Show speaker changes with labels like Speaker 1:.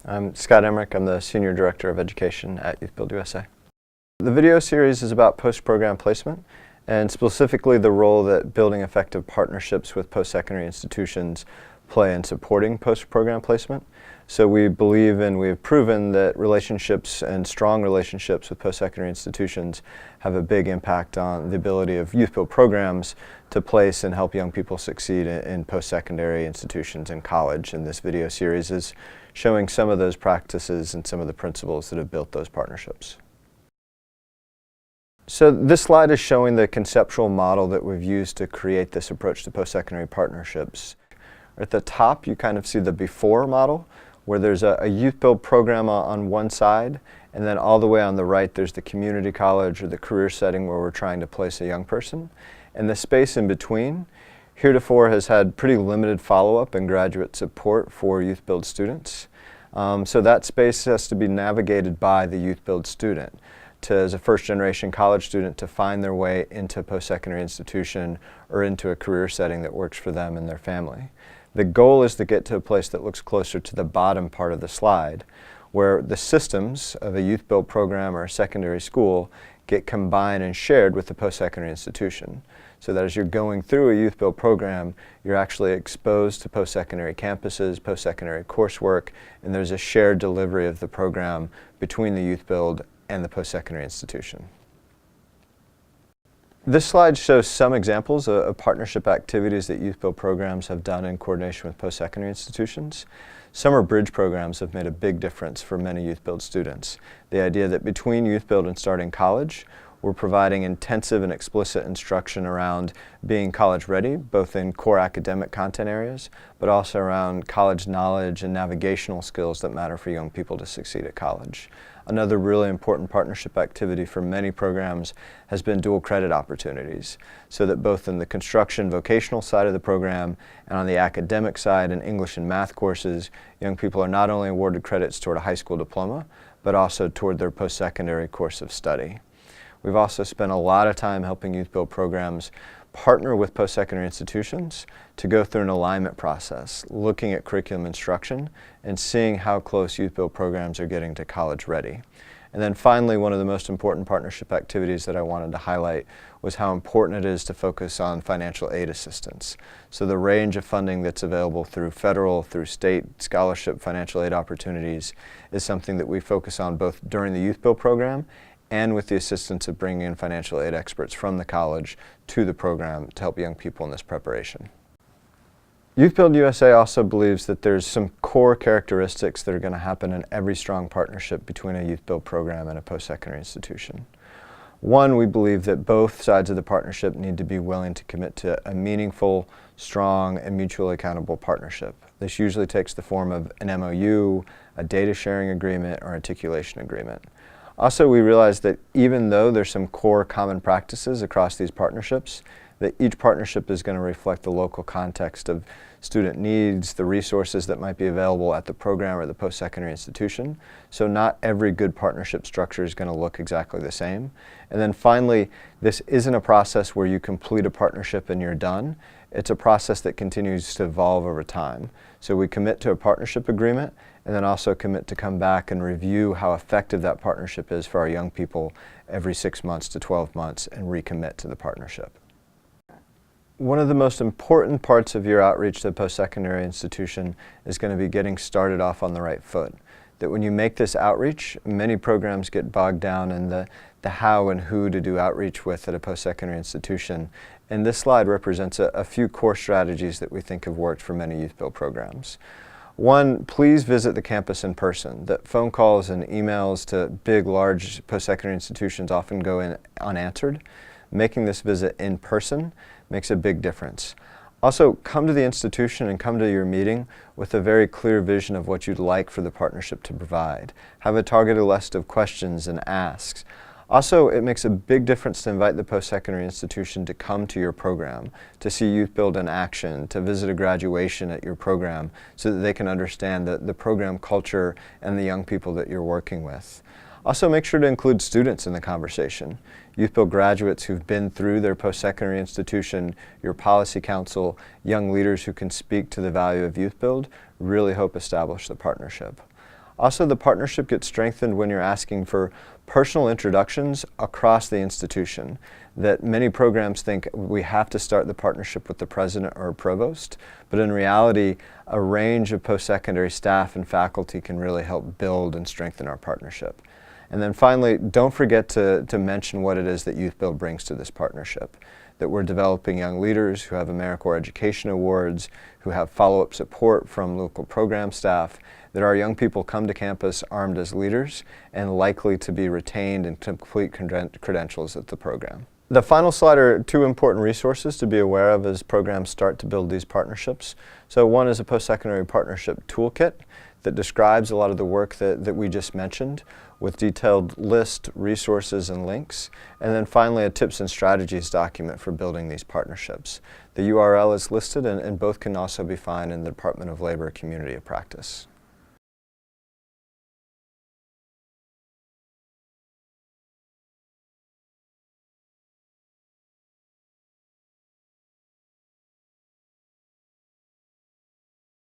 Speaker 1: I'm Scott Emerick. I'm the Senior Director of Education at YouthBuild USA. The video series is about post-program placement and specifically the role that building effective partnerships with post-secondary institutions play in supporting post-program placement. So we believe and we have proven that relationships and strong relationships with post-secondary institutions have a big impact on the ability of YouthBuild programs to place and help young people succeed in post-secondary institutions and college. And this video series is showing some of those practices and some of the principles that have built those partnerships. So this slide is showing the conceptual model that we've used to create this approach to post-secondary partnerships. At the top, you kind of see the before model, where there's a YouthBuild program on one side, and then all the way on the right, there's the community college or the career setting where we're trying to place a young person. And the space in between, heretofore has had pretty limited follow-up and graduate support for YouthBuild students. So that space has to be navigated by the YouthBuild student as a first-generation college student to find their way into a post-secondary institution or into a career setting that works for them and their family. The goal is to get to a place that looks closer to the bottom part of the slide, where the systems of a YouthBuild program or a secondary school get combined and shared with the post-secondary institution. So that as you're going through a YouthBuild program, you're actually exposed to post-secondary campuses, post-secondary coursework, and there's a shared delivery of the program between the YouthBuild and the post-secondary institution. This slide shows some examples of partnership activities that YouthBuild programs have done in coordination with post-secondary institutions. Summer bridge programs have made a big difference for many YouthBuild students. The idea that between YouthBuild and starting college, we're providing intensive and explicit instruction around being college ready, both in core academic content areas, but also around college knowledge and navigational skills that matter for young people to succeed at college. Another really important partnership activity for many programs has been dual credit opportunities, so that both in the construction vocational side of the program and on the academic side in English and math courses, young people are not only awarded credits toward a high school diploma, but also toward their post-secondary course of study. We've also spent a lot of time helping YouthBuild programs partner with post-secondary institutions to go through an alignment process, looking at curriculum instruction and seeing how close YouthBuild programs are getting to college ready. And then finally, one of the most important partnership activities that I wanted to highlight was how important it is to focus on financial aid assistance. So the range of funding that's available through federal, through state scholarship financial aid opportunities is something that we focus on both during the YouthBuild program and with the assistance of bringing in financial aid experts from the college to the program to help young people in this preparation. YouthBuild USA also believes that there's some core characteristics that are going to happen in every strong partnership between a YouthBuild program and a post-secondary institution. One, we believe that both sides of the partnership need to be willing to commit to a meaningful, strong, and mutually accountable partnership. This usually takes the form of an MOU, a data sharing agreement, or articulation agreement. Also, we realize that even though there's some core common practices across these partnerships, that each partnership is going to reflect the local context of student needs, the resources that might be available at the program or the post-secondary institution. So not every good partnership structure is going to look exactly the same. And then finally, this isn't a process where you complete a partnership and you're done. It's a process that continues to evolve over time. So we commit to a partnership agreement and then also commit to come back and review how effective that partnership is for our young people every 6 months to 12 months and recommit to the partnership. One of the most important parts of your outreach to the post-secondary institution is going to be getting started off on the right foot. That when you make this outreach, many programs get bogged down in the how and who to do outreach with at a post-secondary institution. And this slide represents a few core strategies that we think have worked for many YouthBuild programs. One, please visit the campus in person. That phone calls and emails to big, large post-secondary institutions often go in unanswered. Making this visit in person makes a big difference. Also, come to the institution and come to your meeting with a very clear vision of what you'd like for the partnership to provide. Have a targeted list of questions and asks. Also, it makes a big difference to invite the post-secondary institution to come to your program, to see YouthBuild in action, to visit a graduation at your program so that they can understand the program culture and the young people that you're working with. Also, make sure to include students in the conversation. YouthBuild graduates who've been through their post-secondary institution, your policy council, young leaders who can speak to the value of YouthBuild really help establish the partnership. Also, the partnership gets strengthened when you're asking for personal introductions across the institution. That many programs think we have to start the partnership with the president or provost, but in reality, a range of post-secondary staff and faculty can really help build and strengthen our partnership. And then finally, don't forget to mention what it is that YouthBuild brings to this partnership. That we're developing young leaders who have Emerick Education Awards, who have follow-up support from local program staff, that our young people come to campus armed as leaders and likely to be retained and complete credentials at the program. The final slide are two important resources to be aware of as programs start to build these partnerships. So one is a post-secondary partnership toolkit that describes a lot of the work that we just mentioned with detailed list, resources, and links. And then finally, a tips and strategies document for building these partnerships. The URL is listed and both can also be found in the Department of Labor Community of Practice.